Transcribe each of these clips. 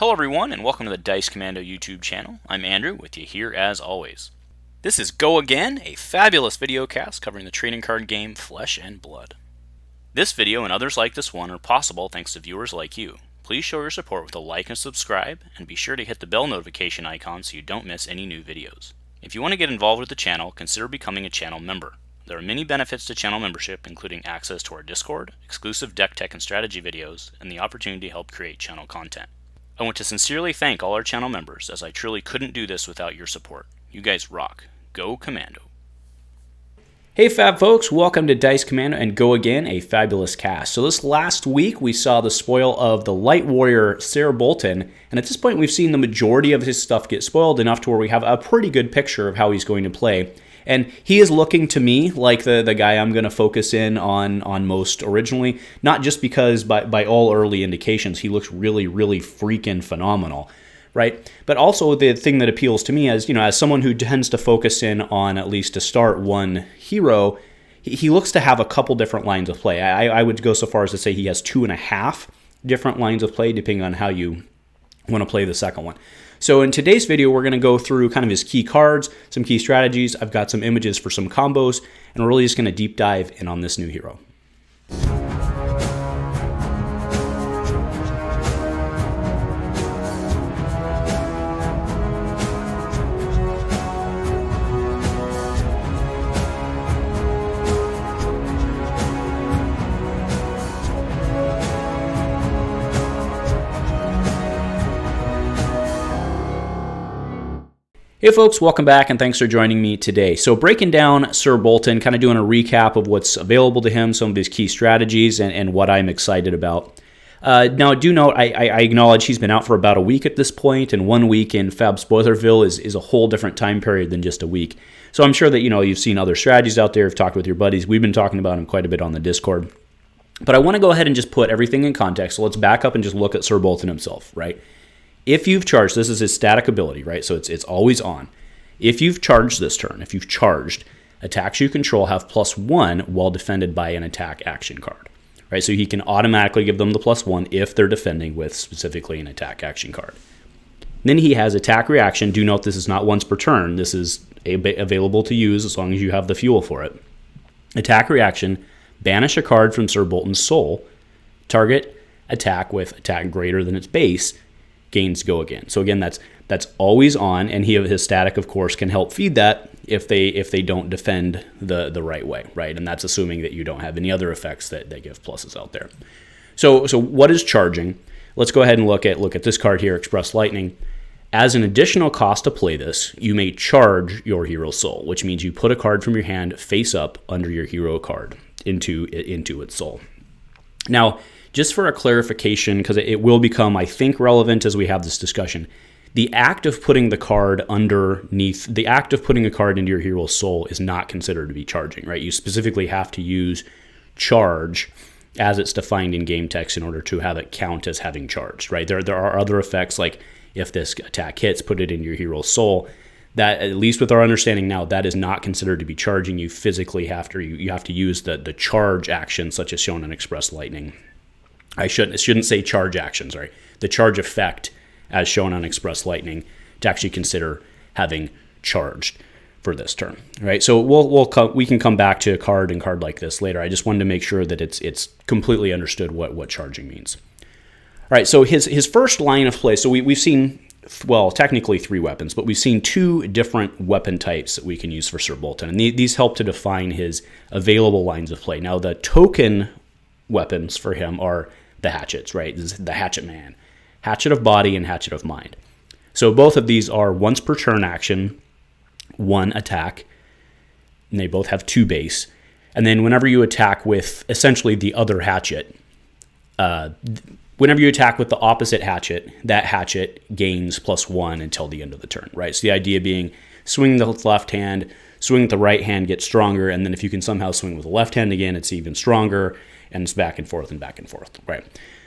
Hello everyone, and welcome to the Dice Commando YouTube channel. I'm Andrew, with you here as always. This is Go Again, a fabulous video cast covering the trading card game Flesh and Blood. This video and others like this one are possible thanks to viewers like you. Please show your support with a like and subscribe, and be sure to hit the bell notification icon so you don't miss any new videos. If you want to get involved with the channel, consider becoming a channel member. There are many benefits to channel membership, including access to our Discord, exclusive deck tech and strategy videos, and the opportunity to help create channel content. I want to sincerely thank all our channel members, as I truly couldn't do this without your support. You guys rock. Go Commando. Hey Fab folks, welcome to Dice Commando and Go Again, a fabulous cast. So this last week we saw the spoil of the Light Warrior Sir Boltyn, and at this point we've seen the majority of his stuff get spoiled enough to where we have a pretty good picture of how he's going to play. And he is looking to me like the guy I'm going to focus in on most originally, not just because by all early indications he looks really freaking phenomenal, right? But also the thing that appeals to me as someone who tends to focus in on, at least to start, one hero, he looks to have a couple different lines of play. I would go so far as to say he has 2.5 different lines of play depending on how you want to play the second one. So in today's video, we're going to go through kind of his key cards, some key strategies. I've got some images for some combos, and we're really just going to deep dive in on this new hero. Hey folks, welcome back and thanks for joining me today. So breaking down Sir Boltyn, kind of doing a recap of what's available to him, some of his key strategies, and what I'm excited about. Now, do note, I acknowledge he's been out for about a week at this point, and 1 week in Fab Spoilerville is a whole different time period than just a week. So I'm sure that you've seen other strategies out there, you've talked with your buddies, we've been talking about him quite a bit on the Discord. But I want to go ahead and just put everything in context, so let's back up and just look at Sir Boltyn himself, right? If you've charged, this is his static ability, right? So it's always on. If you've charged this turn, if you've charged, attacks you control have +1 while defended by an attack action card, right? So he can automatically give them the +1 if they're defending with specifically an attack action card. Then he has attack reaction. Do note this is not once per turn. This is available to use as long as you have the fuel for it. Attack reaction, banish a card from Sir Boltyn's soul. Target attack with attack greater than its base gains Go Again. So again, that's always on, and his static, of course, can help feed that if they don't defend the right way, right? And that's assuming that you don't have any other effects that give pluses out there. So what is charging? Let's go ahead and look at this card here, Express Lightning. As an additional cost to play this, you may charge your hero soul, which means you put a card from your hand face up under your hero card into its soul. Now, just for a clarification, because it will become, I think, relevant as we have this discussion, the act of putting a card into your hero's soul is not considered to be charging, right? You specifically have to use charge as it's defined in game text in order to have it count as having charged, right? There are other effects, like if this attack hits, put it in your hero's soul. That, at least with our understanding now, that is not considered to be charging. You physically have to use the charge action, such as shown in Express Lightning. I shouldn't say charge action, sorry. The charge effect, as shown on Express Lightning, to actually consider having charged for this turn, right? So we can come back to a card like this later. I just wanted to make sure that it's completely understood what charging means. All right, so his first line of play. So we've seen, well, technically 3 weapons, but we've seen 2 different weapon types that we can use for Sir Boltyn, and these help to define his available lines of play. Now, the token weapons for him are the hatchets, right? This is the Hatchet Man, Hatchet of Body and Hatchet of Mind. So both of these are once per turn action, 1 attack, and they both have 2 base. And then whenever you attack with essentially the other hatchet, whenever you attack with the opposite hatchet, that hatchet gains +1 until the end of the turn, right? So the idea being swing the left hand, swing with the right hand, get stronger, and then if you can somehow swing with the left hand again, it's even stronger, and it's back and forth, right?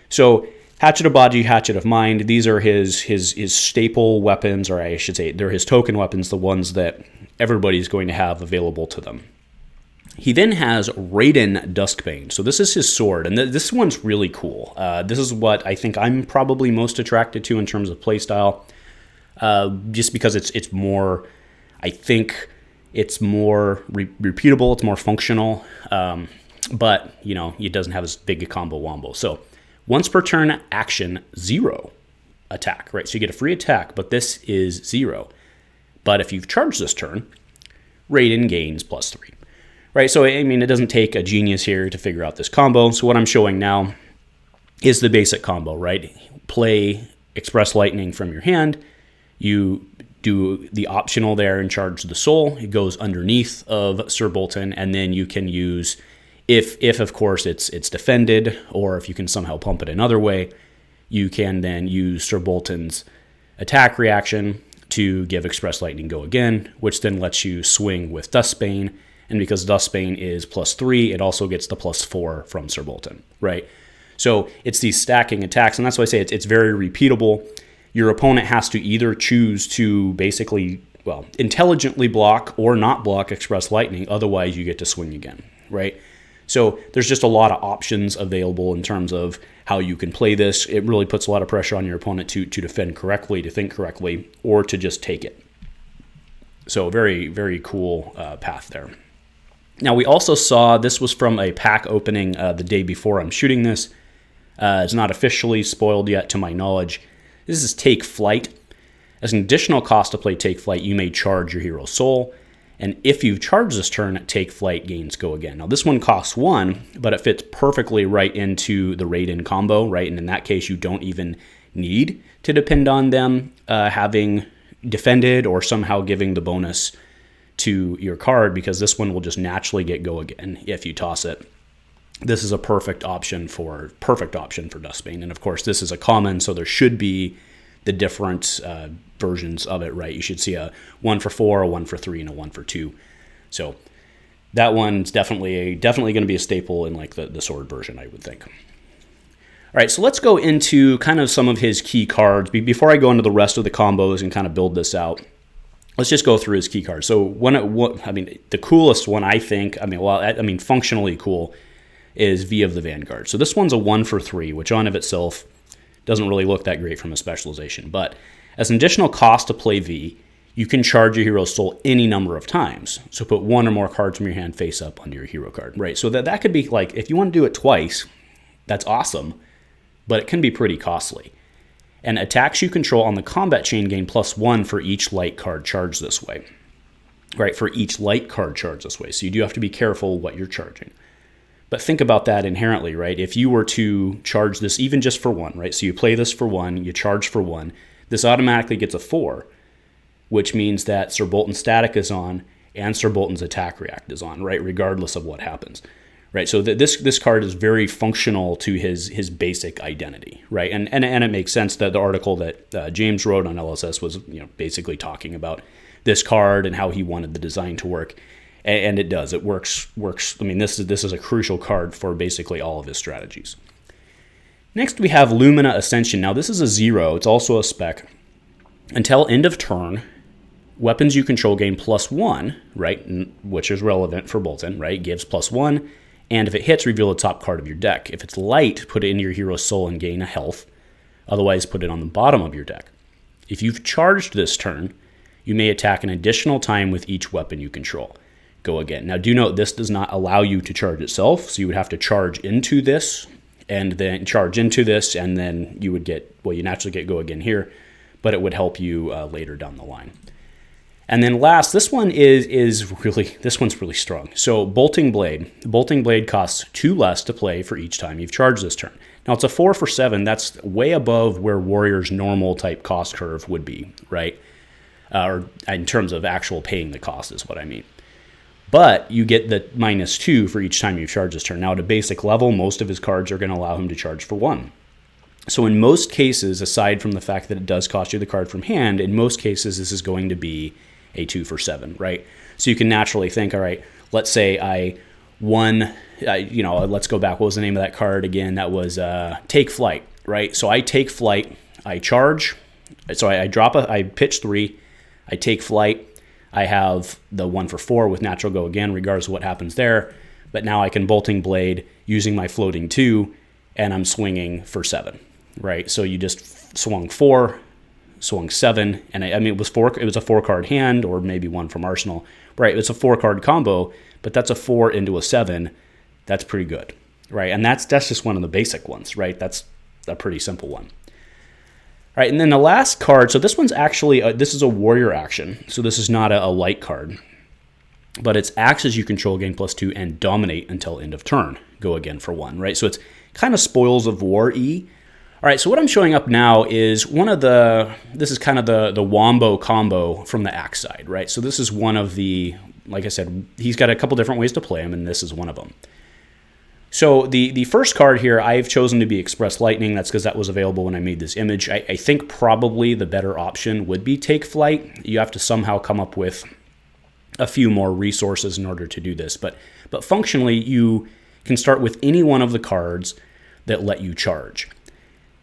So Hatchet of Body, Hatchet of Mind, these are his staple weapons, or I should say they're his token weapons, the ones that everybody's going to have available to them. He then has Raiden Duskbane. So this is his sword, and this one's really cool. This is what I think I'm probably most attracted to in terms of playstyle, just because it's more, I think it's more repeatable, it's more functional, but, you know, it doesn't have as big a combo wombo. So once per turn action, 0 attack, right? So you get a free attack, but this is 0. But if you've charged this turn, Raiden gains +3. Right, so I mean, it doesn't take a genius here to figure out this combo. So what I'm showing now is the basic combo, right? Play Express Lightning from your hand. You do the optional there and charge the soul. It goes underneath of Sir Boltyn, and then you can use, if of course it's defended, or if you can somehow pump it another way, you can then use Sir Boltyn's attack reaction to give Express Lightning go again, which then lets you swing with Duskbane. And because Duskbane is +3, it also gets the +4 from Sir Boltyn, right? So it's these stacking attacks, and that's why I say it's very repeatable. Your opponent has to either choose to basically, well, intelligently block or not block Express Lightning, otherwise you get to swing again, right? So there's just a lot of options available in terms of how you can play this. It really puts a lot of pressure on your opponent to defend correctly, to think correctly, or to just take it. So very, very cool path there. Now, we also saw, this was from a pack opening the day before I'm shooting this. It's not officially spoiled yet, to my knowledge. This is Take Flight. As an additional cost to play Take Flight, you may charge your hero's soul. And if you charge this turn, Take Flight gains go again. Now, this one costs 1, but it fits perfectly right into the Raiden combo, right? And in that case, you don't even need to depend on them having defended or somehow giving the bonus to your card, because this one will just naturally get go again if you toss it. This is a perfect option for Duskbane, and of course this is a common, so there should be the different versions of it, right? You should see a 1 for 4, a 1 for 3, and a 1 for 2. So that one's definitely going to be a staple in like the sword version, I would think. All right, so let's go into kind of some of his key cards before I go into the rest of the combos and kind of build this out. Let's just go through his key cards. So the coolest one, I think, functionally cool, is V of the Vanguard. So this one's a 1 for 3, which on of itself doesn't really look that great from a specialization. But as an additional cost to play V, you can charge your hero's soul any number of times. So put 1 or more cards from your hand face up under your hero card, right? So that could be like, if you want to do it twice, that's awesome, but it can be pretty costly. And attacks you control on the combat chain gain +1 for each light card charged this way. Right, for each light card charged this way. So you do have to be careful what you're charging. But think about that inherently, right? If you were to charge this even just for 1, right? So you play this for 1, you charge for 1, this automatically gets a 4, which means that Sir Boltyn's static is on and Sir Boltyn's attack react is on, right? Regardless of what happens. Right, so this card is very functional to his basic identity, right? And it makes sense that the article that James wrote on LSS was basically talking about this card and how he wanted the design to work, and it does. It works. I mean, this is a crucial card for basically all of his strategies. Next, we have Lumina Ascension. Now, this is a 0. It's also a spec. Until end of turn, weapons you control gain +1, right? Which is relevant for Boltyn, right? It gives +1. And if it hits, reveal the top card of your deck. If it's light, put it into your hero's soul and gain a health. Otherwise, put it on the bottom of your deck. If you've charged this turn, you may attack an additional time with each weapon you control. Go again. Now, do note, this does not allow you to charge itself, so you would have to charge into this, and then charge into this, and then you would get, well, you naturally get go again here, but it would help you later down the line. And then last, this one's really strong. So Bolting Blade. Bolting Blade costs 2 less to play for each time you've charged this turn. Now it's a 4 for 7. That's way above where Warrior's normal type cost curve would be, right? Or in terms of actual paying the cost is what I mean. But you get the -2 for each time you've charged this turn. Now at a basic level, most of his cards are going to allow him to charge for 1. So in most cases, aside from the fact that it does cost you the card from hand, in most cases this is going to be a 2 for 7, right? So you can naturally think, all right, let's say I won, let's go back. What was the name of that card again? That was Take Flight, right? So I take flight, I charge. So I pitch 3, I take flight, I have the 1 for 4 with natural go again, regardless of what happens there. But now I can Bolting Blade using my floating 2, and I'm swinging for 7, right? So you just swung 4, swung 7, and I mean it was a 4-card hand, or maybe one from Arsenal, right? It's a 4-card combo, but that's a 4 into a 7. That's pretty good, right? And that's just one of the basic ones, right? That's a pretty simple one. All right, and then the last card, so this one's actually, this is a warrior action, so this is not a light card, but it's axes you control gain +2 and dominate until end of turn, go again for 1, right? So it's kind of Spoils of War-y. All right, so what I'm showing up now is this is kind of the wombo combo from the axe side, right? So this is one of the, like I said, he's got a couple different ways to play him, and this is one of them. So the first card here, I've chosen to be Express Lightning. That's because that was available when I made this image. I think probably the better option would be Take Flight. You have to somehow come up with a few more resources in order to do this. But functionally, you can start with any one of the cards that let you charge.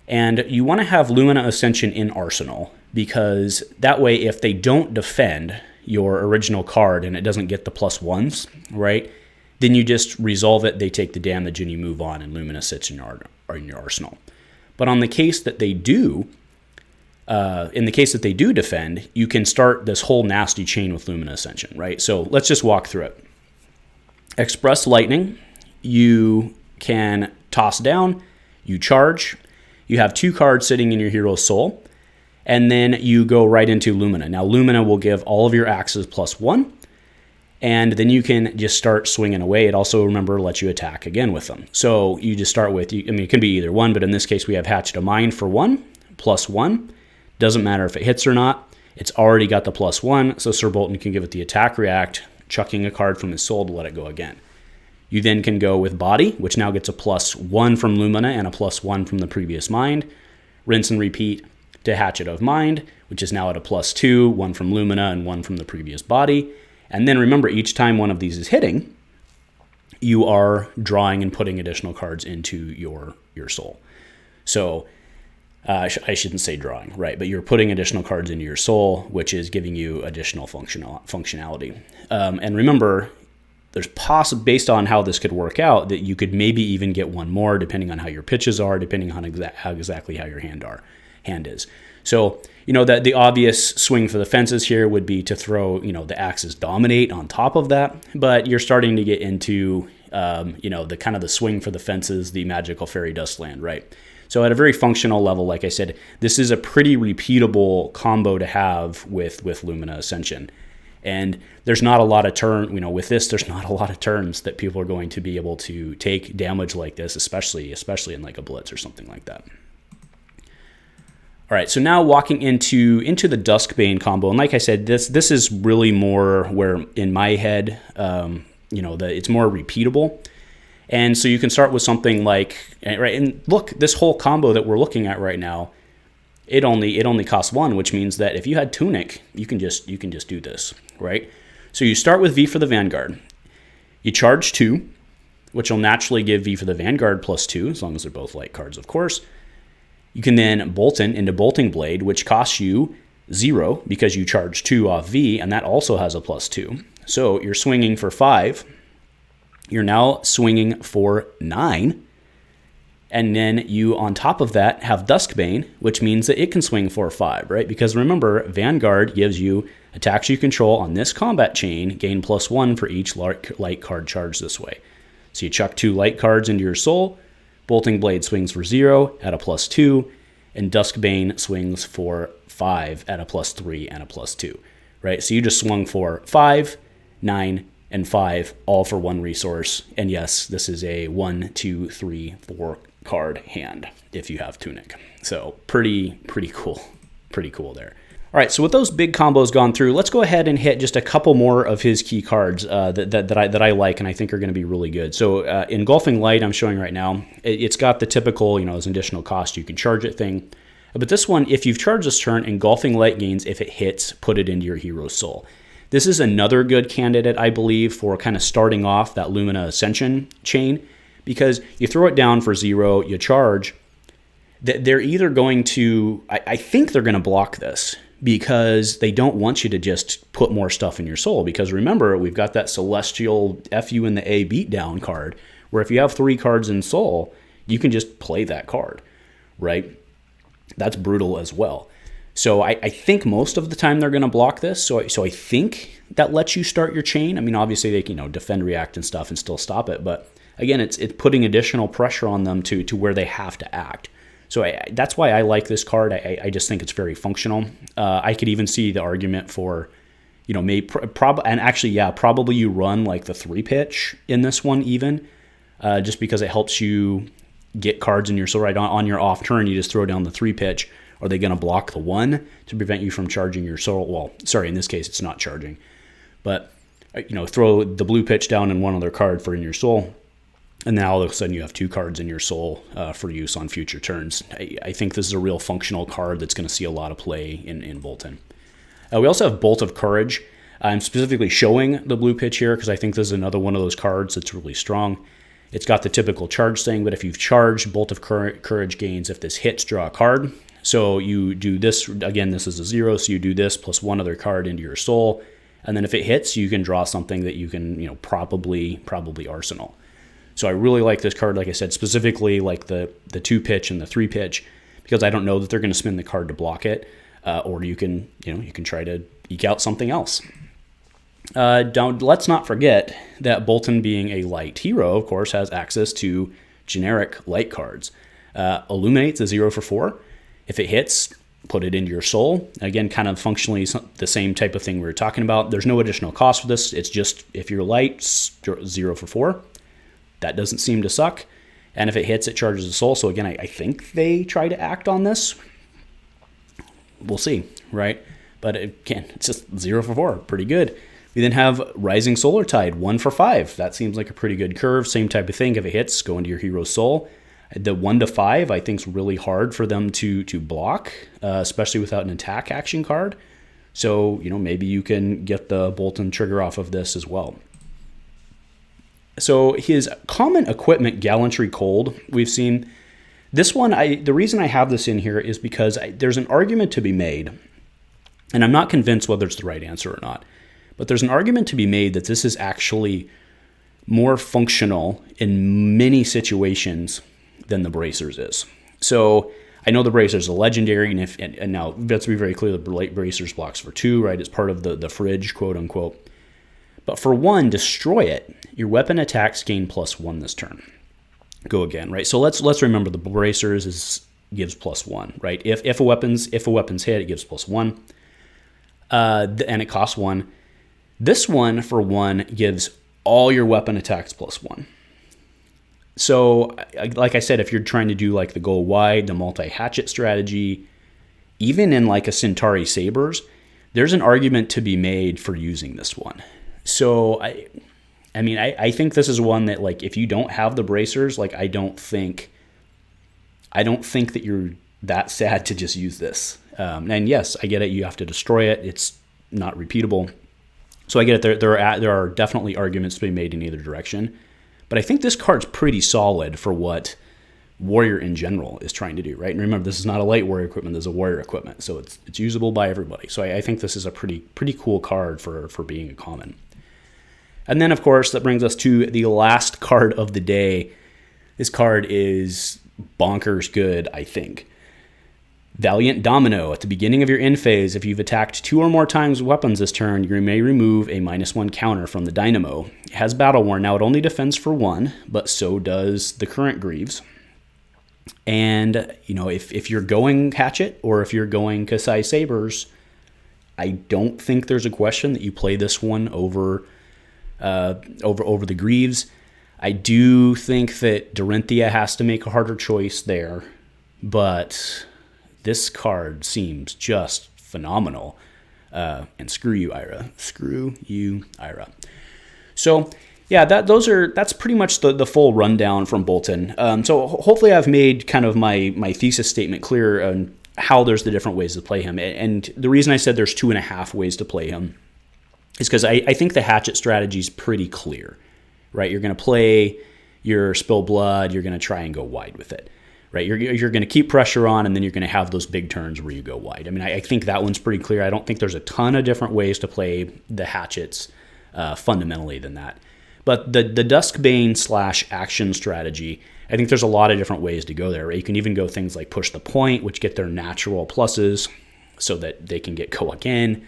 And you want to have Lumina Ascension in Arsenal, because that way if they don't defend your original card and it doesn't get the +1s, right, then you just resolve it, they take the damage, and you move on, and Lumina sits in your arsenal. But in the case that they do defend, you can start this whole nasty chain with Lumina Ascension, right? So let's just walk through it. Express Lightning, you can toss down, you charge, you have 2 cards sitting in your hero's soul, and then you go right into Lumina. Now Lumina will give all of your axes +1, and then you can just start swinging away. It also, remember, lets you attack again with them. So you just start with, it can be either one, but in this case we have Hatchet Man for 1, +1. Doesn't matter if it hits or not. It's already got the +1, so Sir Boltyn can give it the attack react, chucking a card from his soul to let it go again. You then can go with Body, which now gets a +1 from Lumina and a +1 from the previous Mind. Rinse and repeat to Hatchet of Mind, which is now at a +2, 1 from Lumina and 1 from the previous Body. And then remember, each time one of these is hitting, you are drawing and putting additional cards into your soul. So I shouldn't say drawing, right? But you're putting additional cards into your soul, which is giving you additional functionality. And remember, there's based on how this could work out, that you could maybe even get one more, depending on how your pitches are, depending on exactly how your hand is. So, that the obvious swing for the fences here would be to throw, the axes dominate on top of that. But you're starting to get into, the kind of the swing for the fences, the magical fairy dust land, right? So at a very functional level, like I said, this is a pretty repeatable combo to have with Lumina Ascension. And there's not a lot of with this, there's not a lot of turns that people are going to be able to take damage like this, especially in like a Blitz or something like that. All right, so now walking into the Duskbane combo, and like I said, this is really more where in my head, it's more repeatable, and so you can start with something like, right, and look, this whole combo that we're looking at right now, it only costs 1, which means that if you had Tunic, you can just do this, right? So you start with V for the Vanguard, you charge 2, which will naturally give V for the Vanguard +2, as long as they're both light cards, of course. You can then Boltyn into Bolting Blade, which costs you 0 because you charge 2 off V, and that also has a +2. So you're swinging for 5. You're now swinging for 9. And then you, on top of that, have Duskbane, which means that it can swing for 5, right? Because remember, Vanguard gives you attacks you control on this combat chain, gain +1 for each light card charged this way. So you chuck 2 light cards into your soul, Bolting Blade swings for 0 at a +2, and Duskbane swings for 5 at a +3 and a +2, right? So you just swung for 5, 9, and 5, all for 1 resource. And yes, this is a 1, 2, 3, 4 card hand if you have Tunic. So pretty cool. Pretty cool there. All right, so with those big combos gone through, let's go ahead and hit just a couple more of his key cards that I like and I think are going to be really good. So Engulfing Light, I'm showing right now, it's got the typical, as an additional cost, you can charge it thing. But this one, if you've charged this turn, Engulfing Light gains, if it hits, put it into your hero's soul. This is another good candidate, I believe, for kind of starting off that Lumina Ascension chain, because you throw it down for 0, you charge, they're either going to, I think they're going to block this, because they don't want you to just put more stuff in your soul. Because remember, we've got that celestial FU in the A beatdown card, where if you have 3 cards in soul, you can just play that card, right? That's brutal as well. So I think most of the time they're going to block this. So I think that lets you start your chain. I mean, obviously they can, defend, react, and stuff and still stop it. But again, it's putting additional pressure on them to where they have to act. So that's why I like this card. I just think it's very functional. I could even see the argument for, probably you run like the 3-pitch in this one even, just because it helps you get cards in your soul. Right on your off turn, you just throw down the 3-pitch. Are they going to block the 1 to prevent you from charging your soul? Well, sorry, in this case, it's not charging. But, throw the blue pitch down and one other card for in your soul. And now all of a sudden you have 2 cards in your soul for use on future turns. I think this is a real functional card that's going to see a lot of play in Boltyn. We also have Bolt of Courage. I'm specifically showing the blue pitch here because I think this is another one of those cards that's really strong. It's got the typical charge thing, but if you've charged, Bolt of Courage gains. If this hits, draw a card. So you do this, again, this is a 0, so you do this plus 1 other card into your soul. And then if it hits, you can draw something that you can, probably arsenal. So I really like this card, like I said, specifically like the 2-pitch and the 3-pitch, because I don't know that they're going to spin the card to block it, or you can try to eke out something else. Let's not forget that Boltyn, being a light hero, of course, has access to generic light cards. Illuminate's a 0 for 4. If it hits, put it into your soul. Again, kind of functionally the same type of thing we were talking about. There's no additional cost for this. It's just if you're light, 0 for 4. That doesn't seem to suck. And if it hits, it charges a soul. So again, I think they try to act on this. We'll see, right? But again, it's just 0 for 4. Pretty good. We then have Rising Solar Tide, 1 for 5. That seems like a pretty good curve. Same type of thing. If it hits, go into your hero's soul. The 1 to 5, I think, is really hard for them to block, especially without an attack action card. So, maybe you can get the Boltyn trigger off of this as well. So his common equipment, Gallantry Cold, we've seen. This one, the reason I have this in here is because there's an argument to be made, and I'm not convinced whether it's the right answer or not, but there's an argument to be made that this is actually more functional in many situations than the Bracers is. So I know the Bracers are legendary, and now let's be very clear, the Bracers blocks for 2, right? It's part of the fridge, quote unquote. But for 1, destroy it. Your weapon attacks gain +1 this turn. Go again, right? So let's remember the Bracers gives +1, right? If a weapon's hit, it gives +1, and it costs 1. This one for 1 gives all your weapon attacks +1. So, like I said, if you're trying to do like the go wide, the multi-hatchet strategy, even in like a Cintauri Sabers, there's an argument to be made for using this one. So, I think this is one that, like, if you don't have the Bracers, like, I don't think that you're that sad to just use this. And yes, I get it. You have to destroy it. It's not repeatable. So I get it. There are definitely arguments to be made in either direction. But I think this card's pretty solid for what Warrior in general is trying to do, right? And remember, this is not a light Warrior equipment. This is a Warrior equipment. So it's usable by everybody. So I think this is a pretty cool card for being a common. And then, of course, that brings us to the last card of the day. This card is bonkers good, I think. Valiant Domino. At the beginning of your end phase, if you've attacked 2 or more times with weapons this turn, you may remove a -1 counter from the Dynamo. It has Battle Worn. Now, it only defends for 1, but so does the current Greaves. And, if you're going Hatchet or if you're going Kassai Sabers, I don't think there's a question that you play this one over the Greaves. I do think that Dorinthea has to make a harder choice there, but this card seems just phenomenal. And screw you, Ira. Screw you, Ira. So, yeah, that's pretty much the full rundown from Boltyn. So hopefully I've made kind of my thesis statement clear on how there's the different ways to play him. And the reason I said there's 2.5 ways to play him is because I think the Hatchet strategy is pretty clear, right? You're going to play your Spill Blood. You're going to try and go wide with it. right? You're going to keep pressure on, and then you're going to have those big turns where you go wide. I mean, I think that one's pretty clear. I don't think there's a ton of different ways to play the hatchets fundamentally than that. But the Duskbane / action strategy, I think there's a lot of different ways to go there, right? You can even go things like push the point, which get their natural pluses so that they can get Go again.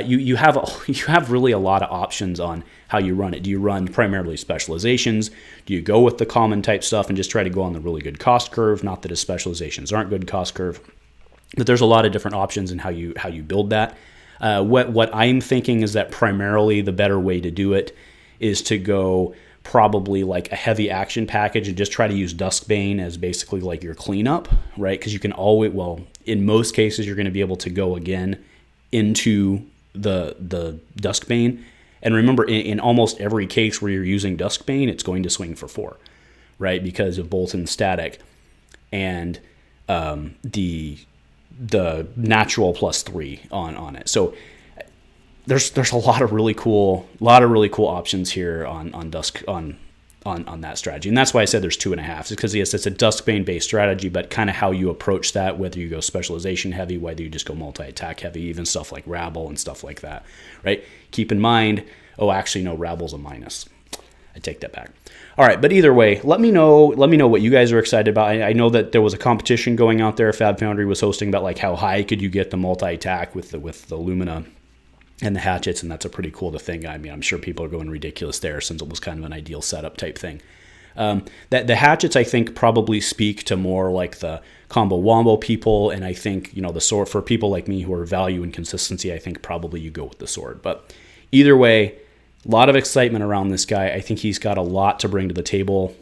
You have really a lot of options on how you run it. Do you run primarily specializations? Do you go with the common type stuff and just try to go on the really good cost curve? Not that his specializations aren't good cost curve, but there's a lot of different options in how you build that. What I'm thinking is that primarily the better way to do it is to go probably like a heavy action package and just try to use Duskbane as basically like your cleanup, right? Because you can always, well, in most cases, you're going to be able to go again into the Duskbane. And remember, in almost every case where you're using Duskbane, it's going to swing for 4, right? Because of Boltyn static and the natural +3 on it. So there's a lot of really cool options here on Dusk on that strategy, and that's why I said there's 2.5. It's because yes, it's a Duskbane based strategy, but kind of how you approach that, whether you go specialization heavy, whether you just go multi-attack heavy, even stuff like Rabble and stuff like that, right? Keep in mind, oh, actually no, Rabble's a minus. I take that back. All right, but either way, let me know what you guys are excited about. I know that there was a competition going out there. Fab Foundry was hosting about like how high could you get the multi-attack with the Lumina and the hatchets, and that's a pretty cool thing. I mean, I'm sure people are going ridiculous there since it was kind of an ideal setup type thing. That the hatchets, I think, probably speak to more like the combo wombo people, and I think, the sword, for people like me who are value and consistency, I think probably you go with the sword. But either way, a lot of excitement around this guy. I think he's got a lot to bring to the table.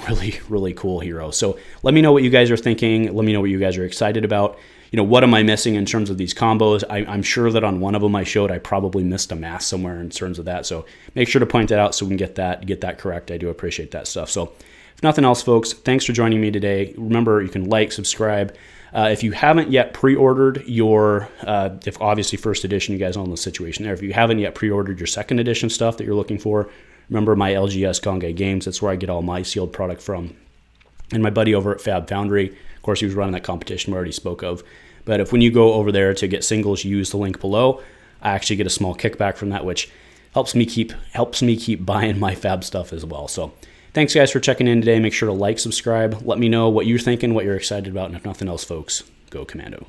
Really, really cool hero. So let me know what you guys are thinking. Let me know what you guys are excited about. What am I missing in terms of these combos? I'm sure that on one of them I showed I probably missed a mass somewhere in terms of that. So make sure to point that out so we can get that correct. I do appreciate that stuff. So if nothing else, folks, thanks for joining me today. Remember, you can like, subscribe. If you haven't yet pre-ordered your, if obviously first edition, you guys know the situation there. If you haven't yet pre-ordered your second edition stuff that you're looking for, remember my LGS Gongai Games. That's where I get all my sealed product from. And my buddy over at Fab Foundry, of course, he was running that competition we already spoke of. But when you go over there to get singles, you use the link below. I actually get a small kickback from that, which helps me keep buying my Fab stuff as well. So thanks, guys, for checking in today. Make sure to like, subscribe. Let me know what you're thinking, what you're excited about. And if nothing else, folks, go Commando.